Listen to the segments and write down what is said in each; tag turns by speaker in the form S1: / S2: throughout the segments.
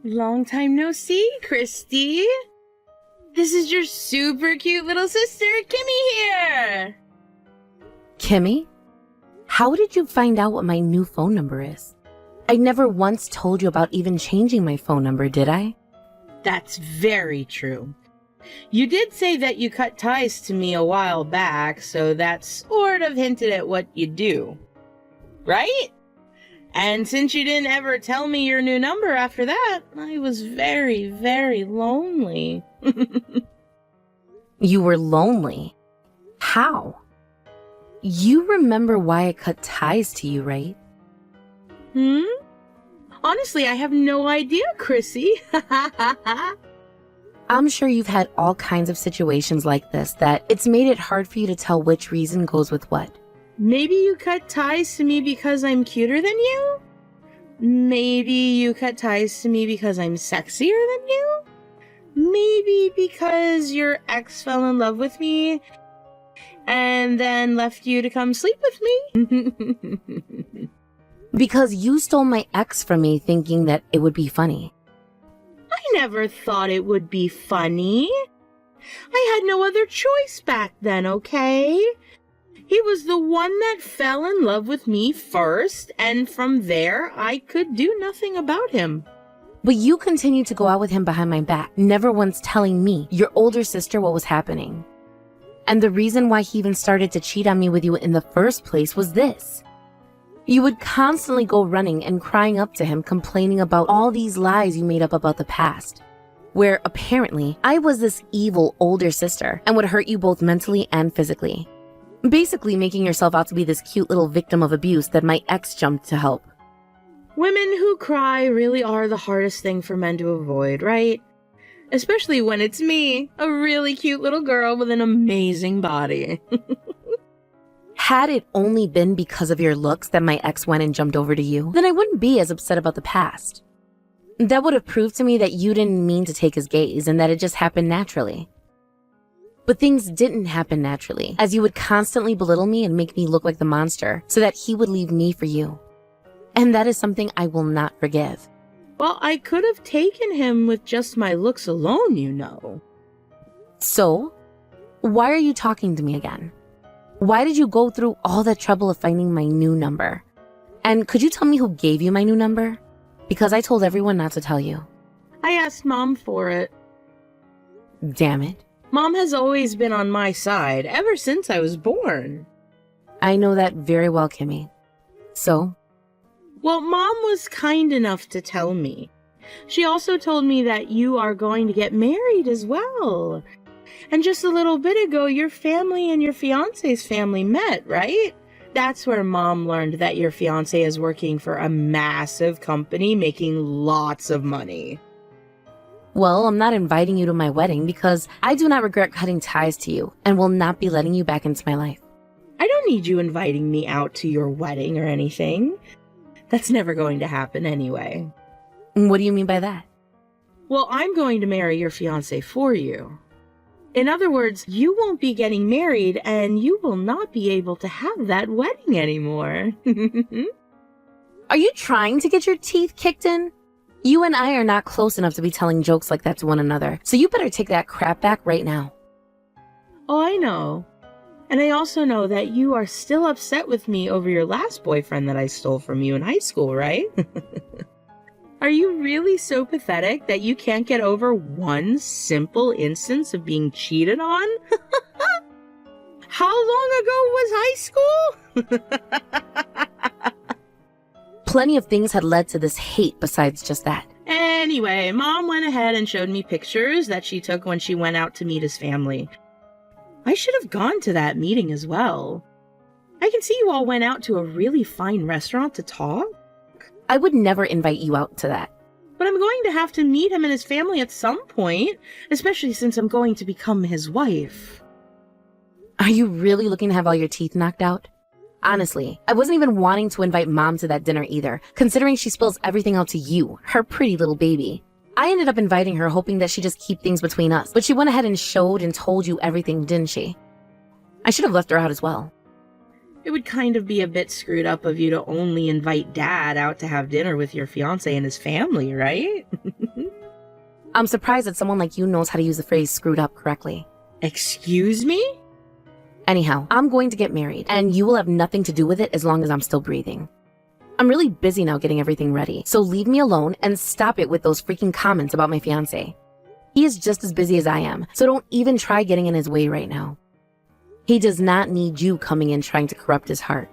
S1: Long time no see, Christy. This is your super cute little sister, Kimmy here.
S2: Kimmy? How did you find out what my new phone number is? I never once told you about even changing my phone number, did I?
S1: That's very true. You did say that you cut ties to me a while back, so that sort of hinted at what you do. Right? And since you didn't ever tell me your new number after that, I was very, very lonely.
S2: You were lonely? How? You remember why I cut ties to you, right?
S1: Honestly, I have no idea, Chrissy.
S2: I'm sure you've had all kinds of situations like this that it's made it hard for you to tell which reason goes with what.
S1: Maybe you cut ties to me because I'm cuter than you? Maybe you cut ties to me because I'm sexier than you? Maybe because your ex fell in love with me and then left you to come sleep with me?
S2: Because you stole my ex from me thinking that it would be funny.
S1: I never thought it would be funny. I had no other choice back then, okay? He was the one that fell in love with me first, and from there, I could do nothing about him.
S2: But you continued to go out with him behind my back, never once telling me, your older sister, what was happening. And the reason why he even started to cheat on me with you in the first place was this. You would constantly go running and crying up to him, complaining about all these lies you made up about the past, where apparently I was this evil older sister and would hurt you both mentally and physically. Basically making yourself out to be this cute little victim of abuse that my ex jumped to help.
S1: Women who cry really are the hardest thing for men to avoid, right? Especially when it's me, a really cute little girl with an amazing body.
S2: Had it only been because of your looks that my ex went and jumped over to you, then I wouldn't be as upset about the past. That would have proved to me that you didn't mean to take his gaze and that it just happened naturally. But things didn't happen naturally, as you would constantly belittle me and make me look like the monster so that he would leave me for you. And that is something I will not forgive.
S1: Well, I could have taken him with just my looks alone, you know.
S2: So, why are you talking to me again? Why did you go through all that trouble of finding my new number? And could you tell me who gave you my new number? Because I told everyone not to tell you.
S1: I asked Mom for it.
S2: Damn it.
S1: Mom has always been on my side, ever since I was born.
S2: I know that very well, Kimmy. So?
S1: Well, Mom was kind enough to tell me. She also told me that you are going to get married as well. And just a little bit ago, your family and your fiancé's family met, right? That's where Mom learned that your fiancé is working for a massive company making lots of money.
S2: Well, I'm not inviting you to my wedding because I do not regret cutting ties to you and will not be letting you back into my life.
S1: I don't need you inviting me out to your wedding or anything. That's never going to happen anyway.
S2: What do you mean by that?
S1: Well, I'm going to marry your fiancé for you. In other words, you won't be getting married and you will not be able to have that wedding anymore.
S2: Are you trying to get your teeth kicked in? You and I are not close enough to be telling jokes like that to one another, so you better take that crap back right now.
S1: Oh, I know. And I also know that you are still upset with me over your last boyfriend that I stole from you in high school, right? Are you really so pathetic that you can't get over one simple instance of being cheated on? How long ago was high school?
S2: Plenty of things had led to this hate besides just that.
S1: Anyway, Mom went ahead and showed me pictures that she took when she went out to meet his family. I should have gone to that meeting as well. I can see you all went out to a really fine restaurant to talk.
S2: I would never invite you out to that.
S1: But I'm going to have to meet him and his family at some point, especially since I'm going to become his wife.
S2: Are you really looking to have all your teeth knocked out? Honestly, I wasn't even wanting to invite Mom to that dinner either, considering she spills everything out to you, her pretty little baby. I ended up inviting her hoping that she'd just keep things between us, but she went ahead and showed and told you everything, didn't she? I should have left her out as well.
S1: It would kind of be a bit screwed up of you to only invite Dad out to have dinner with your fiancé and his family, right?
S2: I'm surprised that someone like you knows how to use the phrase screwed up correctly.
S1: Excuse me?
S2: Anyhow, I'm going to get married, and you will have nothing to do with it as long as I'm still breathing. I'm really busy now getting everything ready, so leave me alone and stop it with those freaking comments about my fiancé. He is just as busy as I am, so don't even try getting in his way right now. He does not need you coming in trying to corrupt his heart.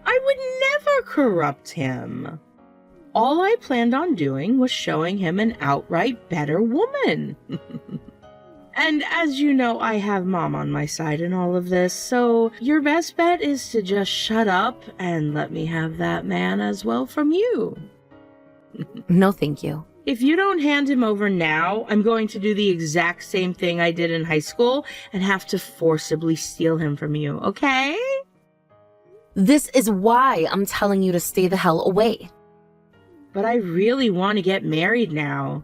S1: I would never corrupt him. All I planned on doing was showing him an outright better woman. And as you know, I have Mom on my side in all of this, so your best bet is to just shut up and let me have that man as well from you.
S2: No, thank you.
S1: If you don't hand him over now, I'm going to do the exact same thing I did in high school and have to forcibly steal him from you, okay?
S2: This is why I'm telling you to stay the hell away.
S1: But I really want to get married now.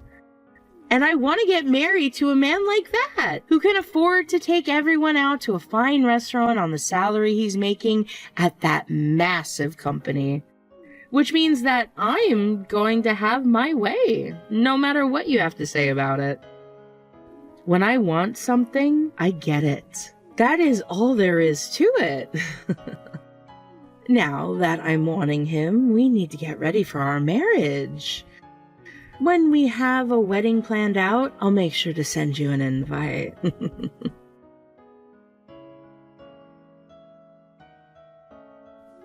S1: And I want to get married to a man like that, who can afford to take everyone out to a fine restaurant on the salary he's making at that massive company. Which means that I'm going to have my way, no matter what you have to say about it. When I want something, I get it. That is all there is to it. Now that I'm wanting him, we need to get ready for our marriage. When we have a wedding planned out, I'll make sure to send you an invite.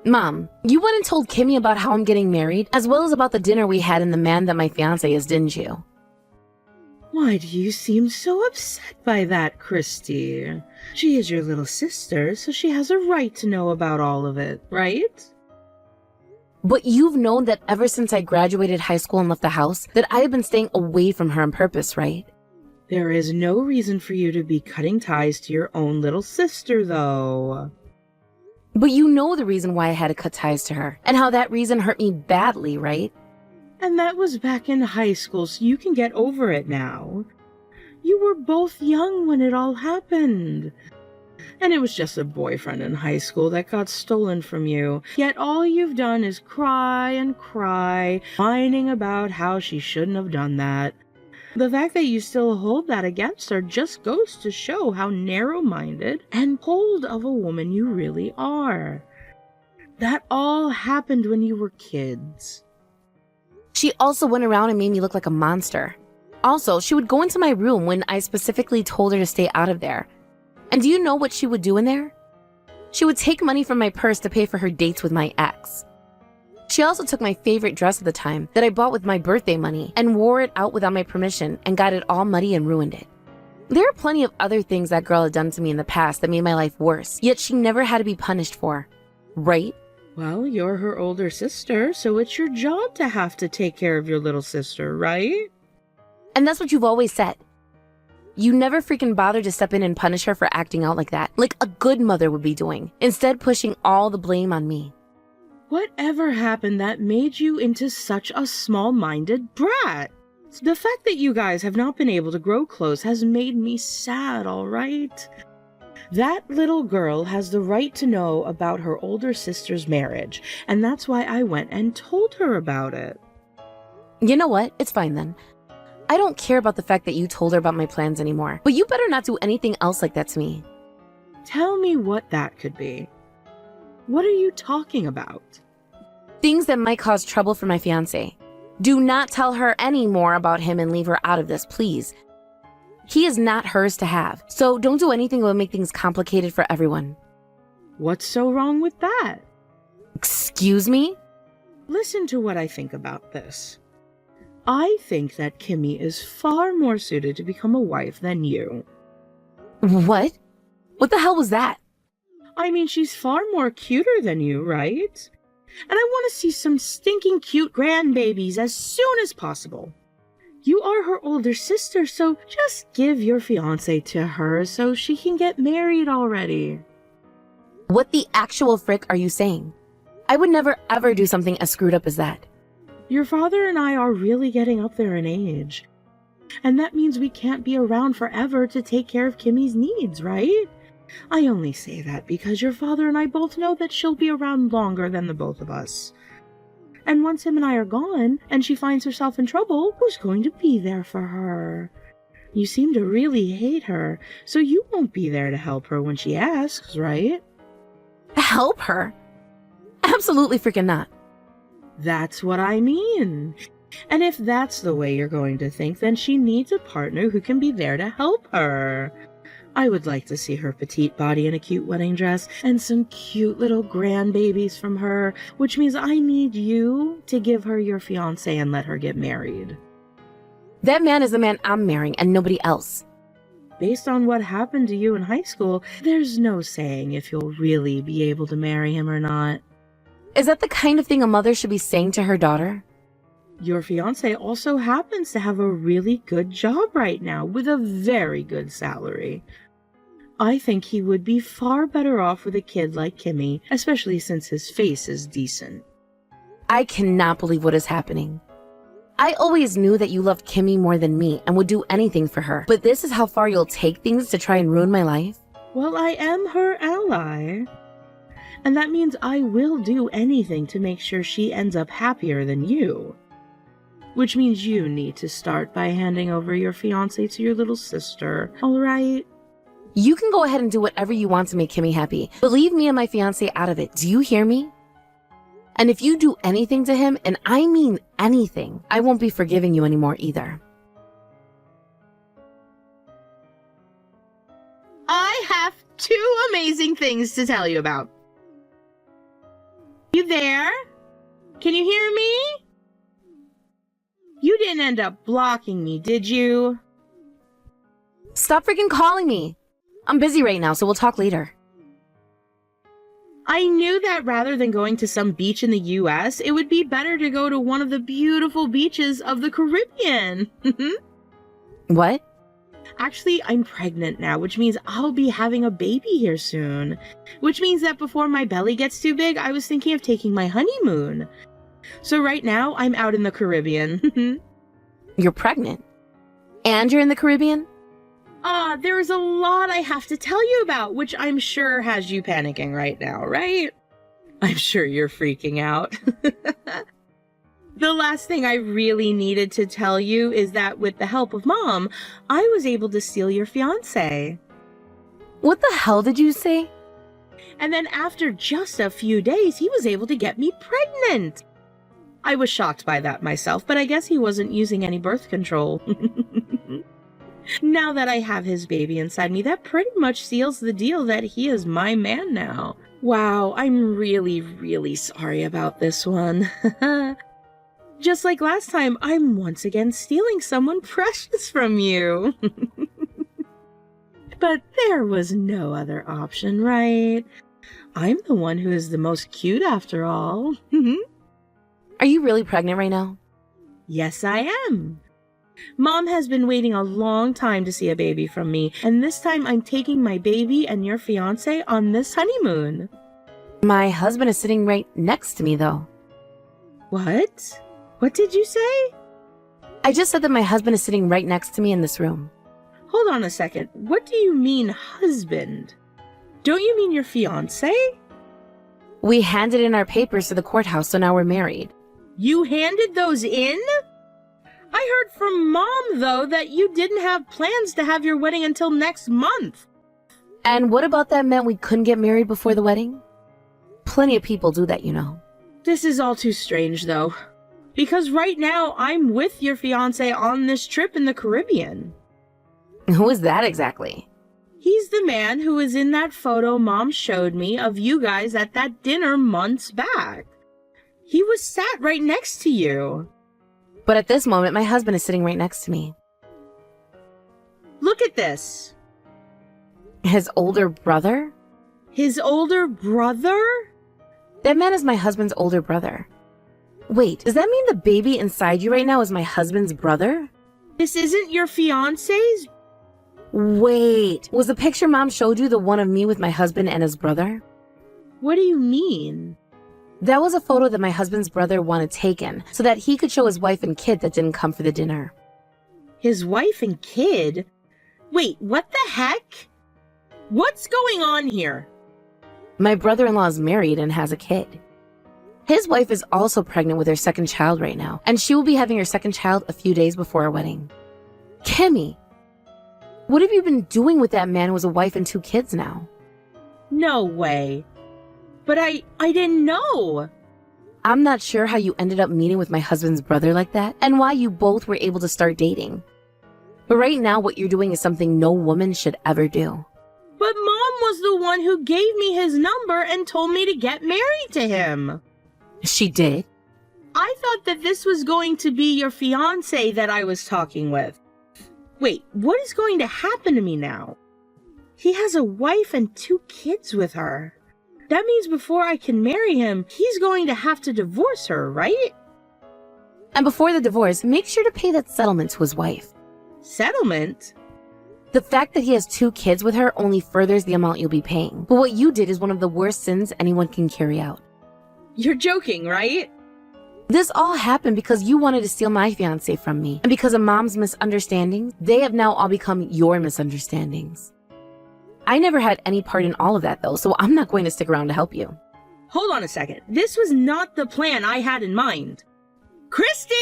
S2: Mom, you went and told Kimmy about how I'm getting married, as well as about the dinner we had and the man that my fiancé is, didn't you?
S1: Why do you seem so upset by that, Christy? She is your little sister, so she has a right to know about all of it, right?
S2: But you've known that ever since I graduated high school and left the house, that I have been staying away from her on purpose, right?
S1: There is no reason for you to be cutting ties to your own little sister, though.
S2: But you know the reason why I had to cut ties to her, and how that reason hurt me badly, right?
S1: And that was back in high school, so you can get over it now. You were both young when it all happened. And it was just a boyfriend in high school that got stolen from you. Yet all you've done is cry and cry, whining about how she shouldn't have done that. The fact that you still hold that against her just goes to show how narrow-minded and cold of a woman you really are. That all happened when you were kids.
S2: She also went around and made me look like a monster. Also, she would go into my room when I specifically told her to stay out of there. And do you know what she would do in there? She would take money from my purse to pay for her dates with my ex. She also took my favorite dress at the time that I bought with my birthday money and wore it out without my permission and got it all muddy and ruined it. There are plenty of other things that girl had done to me in the past that made my life worse, yet she never had to be punished for. Right?
S1: Well, you're her older sister, so it's your job to have to take care of your little sister, right?
S2: And that's what you've always said. You never freaking bothered to step in and punish her for acting out like that, like a good mother would be doing, instead pushing all the blame on me.
S1: Whatever happened that made you into such a small-minded brat? The fact that you guys have not been able to grow close has made me sad, all right? That little girl has the right to know about her older sister's marriage, and that's why I went and told her about it.
S2: You know what? It's fine then. I don't care about the fact that you told her about my plans anymore, but you better not do anything else like that to me.
S1: Tell me what that could be. What are you talking about?
S2: Things that might cause trouble for my fiancé. Do not tell her any more about him and leave her out of this, please. He is not hers to have, so don't do anything that will make things complicated for everyone.
S1: What's so wrong with that?
S2: Excuse me?
S1: Listen to what I think about this. I think that Kimmy is far more suited to become a wife than you.
S2: What? What the hell was that?
S1: I mean, she's far more cuter than you, right? And I want to see some stinking cute grandbabies as soon as possible. You are her older sister, so just give your fiancé to her so she can get married already.
S2: What the actual frick are you saying? I would never ever do something as screwed up as that.
S1: Your father and I are really getting up there in age. And that means we can't be around forever to take care of Kimmy's needs, right? I only say that because your father and I both know that she'll be around longer than the both of us. And once him and I are gone, and she finds herself in trouble, who's going to be there for her? You seem to really hate her, so you won't be there to help her when she asks, right?
S2: Help her? Absolutely freaking not.
S1: That's what I mean. And if that's the way you're going to think, then she needs a partner who can be there to help her. I would like to see her petite body in a cute wedding dress and some cute little grandbabies from her, which means I need you to give her your fiancé and let her get married.
S2: That man is the man I'm marrying and nobody else.
S1: Based on what happened to you in high school, there's no saying if you'll really be able to marry him or not.
S2: Is that the kind of thing a mother should be saying to her daughter?
S1: Your fiancé also happens to have a really good job right now with a very good salary. I think he would be far better off with a kid like Kimmy, especially since his face is decent.
S2: I cannot believe what is happening. I always knew that you loved Kimmy more than me and would do anything for her, but this is how far you'll take things to try and ruin my life?
S1: Well, I am her ally. And that means I will do anything to make sure she ends up happier than you. Which means you need to start by handing over your fiancé to your little sister, alright?
S2: You can go ahead and do whatever you want to make Kimmy happy, but leave me and my fiancé out of it. Do you hear me? And if you do anything to him, and I mean anything, I won't be forgiving you anymore either.
S1: I have 2 amazing things to tell you about. You there? Can you hear me? You didn't end up blocking me, did you?
S2: Stop freaking calling me. I'm busy right now, so we'll talk later.
S1: I knew that rather than going to some beach in the US, it would be better to go to one of the beautiful beaches of the Caribbean.
S2: What?
S1: Actually, I'm pregnant now, which means I'll be having a baby here soon. Which means that before my belly gets too big, I was thinking of taking my honeymoon. So right now, I'm out in the Caribbean.
S2: You're pregnant? And you're in the Caribbean?
S1: There is a lot I have to tell you about, which I'm sure has you panicking right now, right? I'm sure you're freaking out. The last thing I really needed to tell you is that with the help of Mom, I was able to steal your fiancé.
S2: What the hell did you say?
S1: And then after just a few days, he was able to get me pregnant. I was shocked by that myself, but I guess he wasn't using any birth control. Now that I have his baby inside me, that pretty much seals the deal that he is my man now. Wow, I'm really, really sorry about this one. Just like last time, I'm once again stealing someone precious from you. But there was no other option, right? I'm the one who is the most cute after all.
S2: Are you really pregnant right now?
S1: Yes, I am. Mom has been waiting a long time to see a baby from me, and this time I'm taking my baby and your fiancé on this honeymoon.
S2: My husband is sitting right next to me, though.
S1: What? What did you say?
S2: I just said that my husband is sitting right next to me in this room.
S1: Hold on a second. What do you mean, husband? Don't you mean your fiancé?
S2: We handed in our papers to the courthouse, so now we're married.
S1: You handed those in? I heard from Mom, though, that you didn't have plans to have your wedding until next month.
S2: And what about that meant we couldn't get married before the wedding? Plenty of people do that, you know.
S1: This is all too strange, though. Because right now, I'm with your fiancé on this trip in the Caribbean.
S2: Who is that exactly?
S1: He's the man who was in that photo Mom showed me of you guys at that dinner months back. He was sat right next to you.
S2: But at this moment, my husband is sitting right next to me.
S1: Look at this.
S2: His older brother?
S1: His older brother?
S2: That man is my husband's older brother. Wait, does that mean the baby inside you right now is my husband's brother?
S1: This isn't your fiancé's?
S2: Wait, was the picture Mom showed you the one of me with my husband and his brother?
S1: What do you mean?
S2: That was a photo that my husband's brother wanted taken so that he could show his wife and kid that didn't come for the dinner.
S1: His wife and kid? Wait, what the heck? What's going on here?
S2: My brother-in-law is married and has a kid. His wife is also pregnant with her second child right now, and she will be having her second child a few days before our wedding. Kimmy, what have you been doing with that man who has a wife and 2 kids now?
S1: No way. But I didn't know.
S2: I'm not sure how you ended up meeting with my husband's brother like that, and why you both were able to start dating. But right now, what you're doing is something no woman should ever do.
S1: But Mom was the one who gave me his number and told me to get married to him.
S2: She did?
S1: I thought that this was going to be your fiancé that I was talking with. Wait, what is going to happen to me now? He has a wife and 2 kids with her. That means before I can marry him, he's going to have to divorce her, right?
S2: And before the divorce, make sure to pay that settlement to his wife.
S1: Settlement?
S2: The fact that he has 2 kids with her only furthers the amount you'll be paying. But what you did is one of the worst sins anyone can carry out.
S1: You're joking, right?
S2: This all happened because you wanted to steal my fiancé from me. And because of Mom's misunderstandings, they have now all become your misunderstandings. I never had any part in all of that though, so I'm not going to stick around to help you.
S1: Hold on a second. This was not the plan I had in mind. Christy!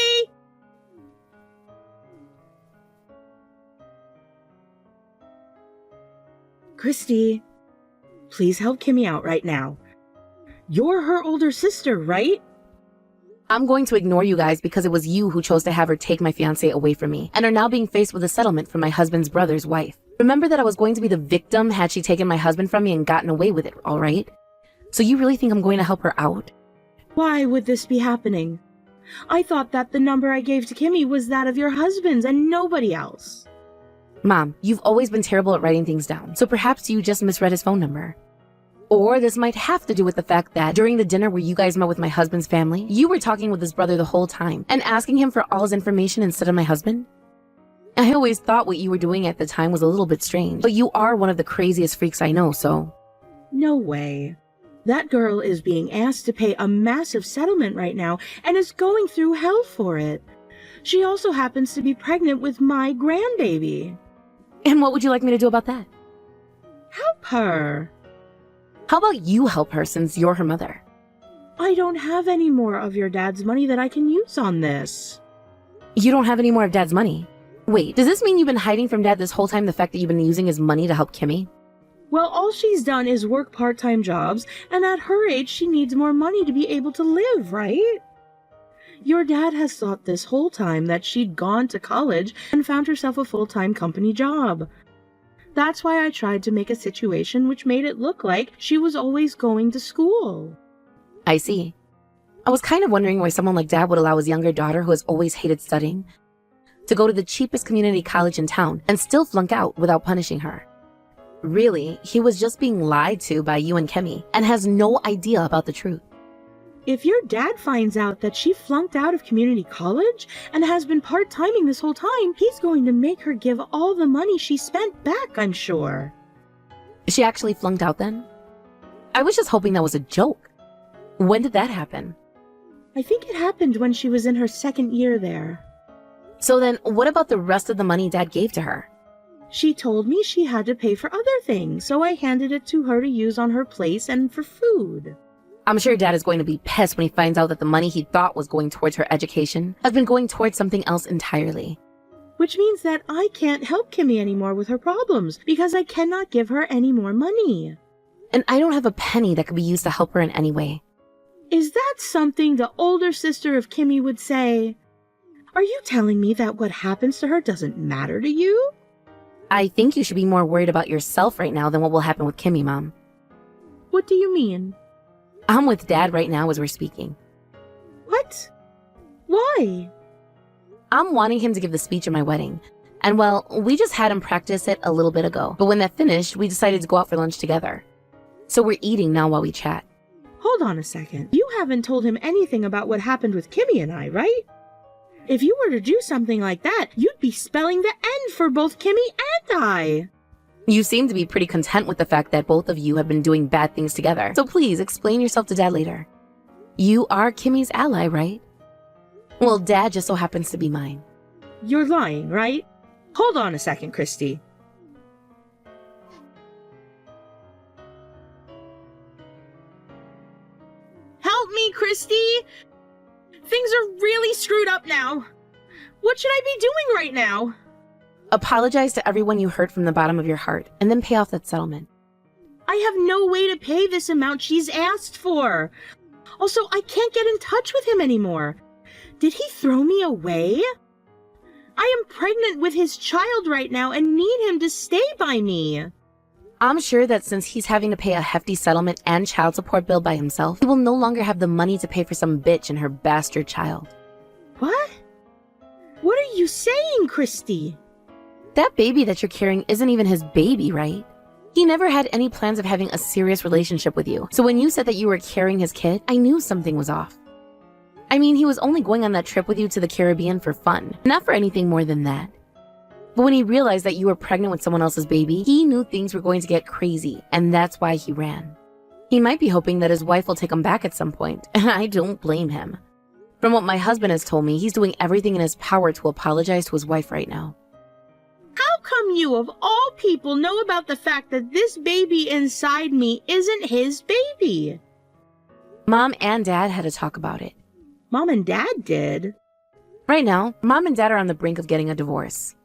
S1: Christy, please help Kimmy out right now. You're her older sister, right?
S2: I'm going to ignore you guys because it was you who chose to have her take my fiancé away from me and are now being faced with a settlement from my husband's brother's wife. Remember that I was going to be the victim had she taken my husband from me and gotten away with it, all right? So you really think I'm going to help her out?
S1: Why would this be happening? I thought that the number I gave to Kimmy was that of your husband's and nobody else.
S2: Mom, you've always been terrible at writing things down, so perhaps you just misread his phone number. Or this might have to do with the fact that during the dinner where you guys met with my husband's family, you were talking with his brother the whole time and asking him for all his information instead of my husband. I always thought what you were doing at the time was a little bit strange, but you are one of the craziest freaks I know, so...
S1: No way. That girl is being asked to pay a massive settlement right now and is going through hell for it. She also happens to be pregnant with my grandbaby.
S2: And what would you like me to do about that?
S1: Help her.
S2: How about you help her since you're her mother?
S1: I don't have any more of your dad's money that I can use on this.
S2: You don't have any more of Dad's money? Wait, does this mean you've been hiding from Dad this whole time the fact that you've been using his money to help Kimmy?
S1: Well, all she's done is work part-time jobs, and at her age, she needs more money to be able to live, right? Your dad has thought this whole time that she'd gone to college and found herself a full-time company job. That's why I tried to make a situation which made it look like she was always going to school.
S2: I see. I was kind of wondering why someone like Dad would allow his younger daughter, who has always hated studying, to go to the cheapest community college in town and still flunk out without punishing her. Really, he was just being lied to by you and Kimmy and has no idea about the truth.
S1: If your dad finds out that she flunked out of community college and has been part-timing this whole time, he's going to make her give all the money she spent back, I'm sure.
S2: She actually flunked out then? I was just hoping that was a joke. When did that happen?
S1: I think it happened when she was in her 2nd year there.
S2: So then, what about the rest of the money Dad gave to her?
S1: She told me she had to pay for other things, so I handed it to her to use on her place and for food.
S2: I'm sure Dad is going to be pissed when he finds out that the money he thought was going towards her education has been going towards something else entirely.
S1: Which means that I can't help Kimmy anymore with her problems, because I cannot give her any more money.
S2: And I don't have a penny that could be used to help her in any way.
S1: Is that something the older sister of Kimmy would say? Are you telling me that what happens to her doesn't matter to you?
S2: I think you should be more worried about yourself right now than what will happen with Kimmy, Mom.
S1: What do you mean?
S2: I'm with Dad right now as we're speaking.
S1: What? Why?
S2: I'm wanting him to give the speech at my wedding. And well, we just had him practice it a little bit ago. But when that finished, we decided to go out for lunch together. So we're eating now while we chat.
S1: Hold on a second. You haven't told him anything about what happened with Kimmy and I, right? If you were to do something like that, you'd be spelling the end for both Kimmy and I.
S2: You seem to be pretty content with the fact that both of you have been doing bad things together. So please explain yourself to Dad later. You are Kimmy's ally, right? Well, Dad just so happens to be mine.
S1: You're lying, right? Hold on a second, Christy. Help me, Christy! Christy! Things are really screwed up now. What should I be doing right now?
S2: Apologize to everyone you hurt from the bottom of your heart, and then pay off that settlement.
S1: I have no way to pay this amount she's asked for. Also, I can't get in touch with him anymore. Did he throw me away? I am pregnant with his child right now and need him to stay by me.
S2: I'm sure that since he's having to pay a hefty settlement and child support bill by himself, he will no longer have the money to pay for some bitch and her bastard child.
S1: What? What are you saying, Christy?
S2: That baby that you're carrying isn't even his baby, right? He never had any plans of having a serious relationship with you. So when you said that you were carrying his kid, I knew something was off. I mean, he was only going on that trip with you to the Caribbean for fun, not for anything more than that. But when he realized that you were pregnant with someone else's baby, he knew things were going to get crazy, and that's why he ran. He might be hoping that his wife will take him back at some point, and I don't blame him. From what my husband has told me, he's doing everything in his power to apologize to his wife right now.
S1: How come you, of all people, know about the fact that this baby inside me isn't his baby?
S2: Mom and Dad had to talk about it.
S1: Mom and Dad did?
S2: Right now, Mom and Dad are on the brink of getting a divorce.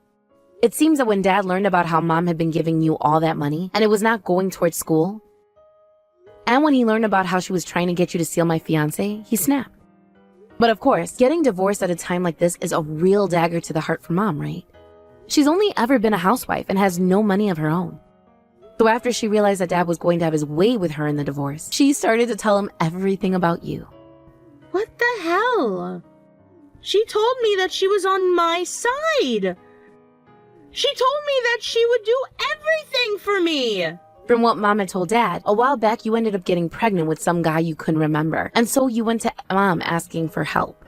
S2: It seems that when Dad learned about how Mom had been giving you all that money, and it was not going towards school, and when he learned about how she was trying to get you to steal my fiancé, he snapped. But of course, getting divorced at a time like this is a real dagger to the heart for Mom, right? She's only ever been a housewife and has no money of her own. So after she realized that Dad was going to have his way with her in the divorce, she started to tell him everything about you.
S1: What the hell? She told me that she was on my side. She told me that she would do everything for me.
S2: From what Mom had told Dad, a while back you ended up getting pregnant with some guy you couldn't remember, and so you went to Mom asking for help.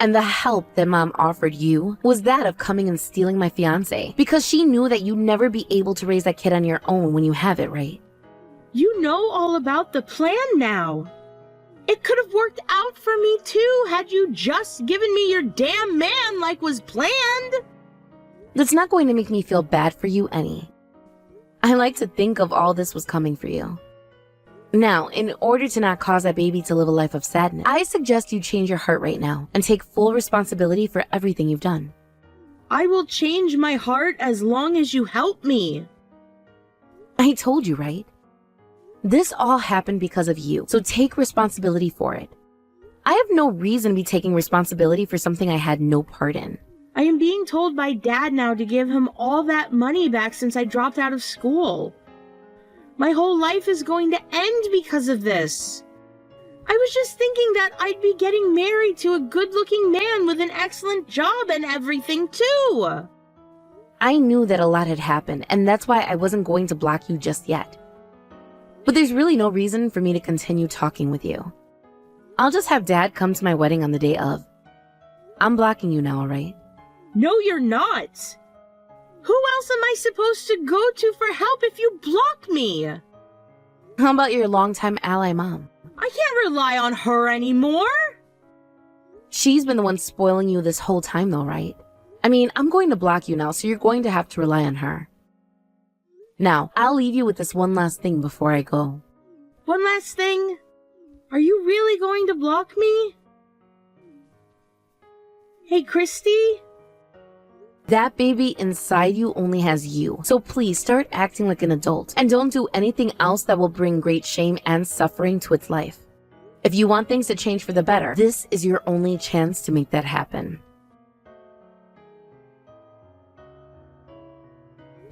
S2: And the help that Mom offered you was that of coming and stealing my fiancé, because she knew that you'd never be able to raise that kid on your own when you have it, right?
S1: You know all about the plan now. It could have worked out for me too had you just given me your damn man like was planned.
S2: That's not going to make me feel bad for you any. I like to think of all this was coming for you. Now, in order to not cause that baby to live a life of sadness, I suggest you change your heart right now and take full responsibility for everything you've done.
S1: I will change my heart as long as you help me.
S2: I told you, right? This all happened because of you, so take responsibility for it. I have no reason to be taking responsibility for something I had no part in.
S1: I am being told by Dad now to give him all that money back since I dropped out of school. My whole life is going to end because of this. I was just thinking that I'd be getting married to a good-looking man with an excellent job and everything too.
S2: I knew that a lot had happened, and that's why I wasn't going to block you just yet. But there's really no reason for me to continue talking with you. I'll just have Dad come to my wedding on the day of. I'm blocking you now, alright?
S1: No, you're not. Who else am I supposed to go to for help if you block me?
S2: How about your longtime ally Mom?
S1: I can't rely on her anymore.
S2: She's been the one spoiling you this whole time though, right? I mean, I'm going to block you now, so you're going to have to rely on her. Now, I'll leave you with this one last thing before I go.
S1: One last thing? Are you really going to block me? Hey, Christy?
S2: That baby inside you only has you, so please start acting like an adult and don't do anything else that will bring great shame and suffering to its life. If you want things to change for the better, this is your only chance to make that happen.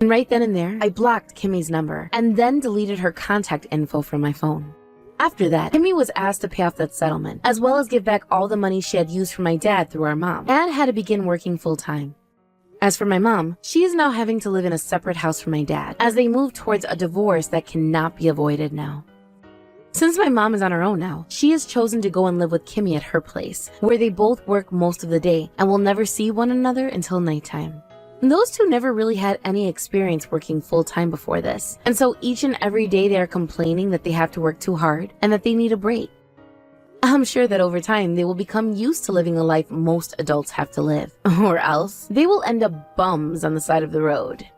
S2: And right then and there, I blocked Kimmy's number and then deleted her contact info from my phone. After that, Kimmy was asked to pay off that settlement, as well as give back all the money she had used for my dad through our mom, and had to begin working full-time. As for my mom, she is now having to live in a separate house from my dad, as they move towards a divorce that cannot be avoided now. Since my mom is on her own now, she has chosen to go and live with Kimmy at her place, where they both work most of the day and will never see one another until nighttime. Those two never really had any experience working full-time before this, and so each and every day they are complaining that they have to work too hard and that they need a break. I'm sure that over time they will become used to living a life most adults have to live, or else they will end up bums on the side of the road.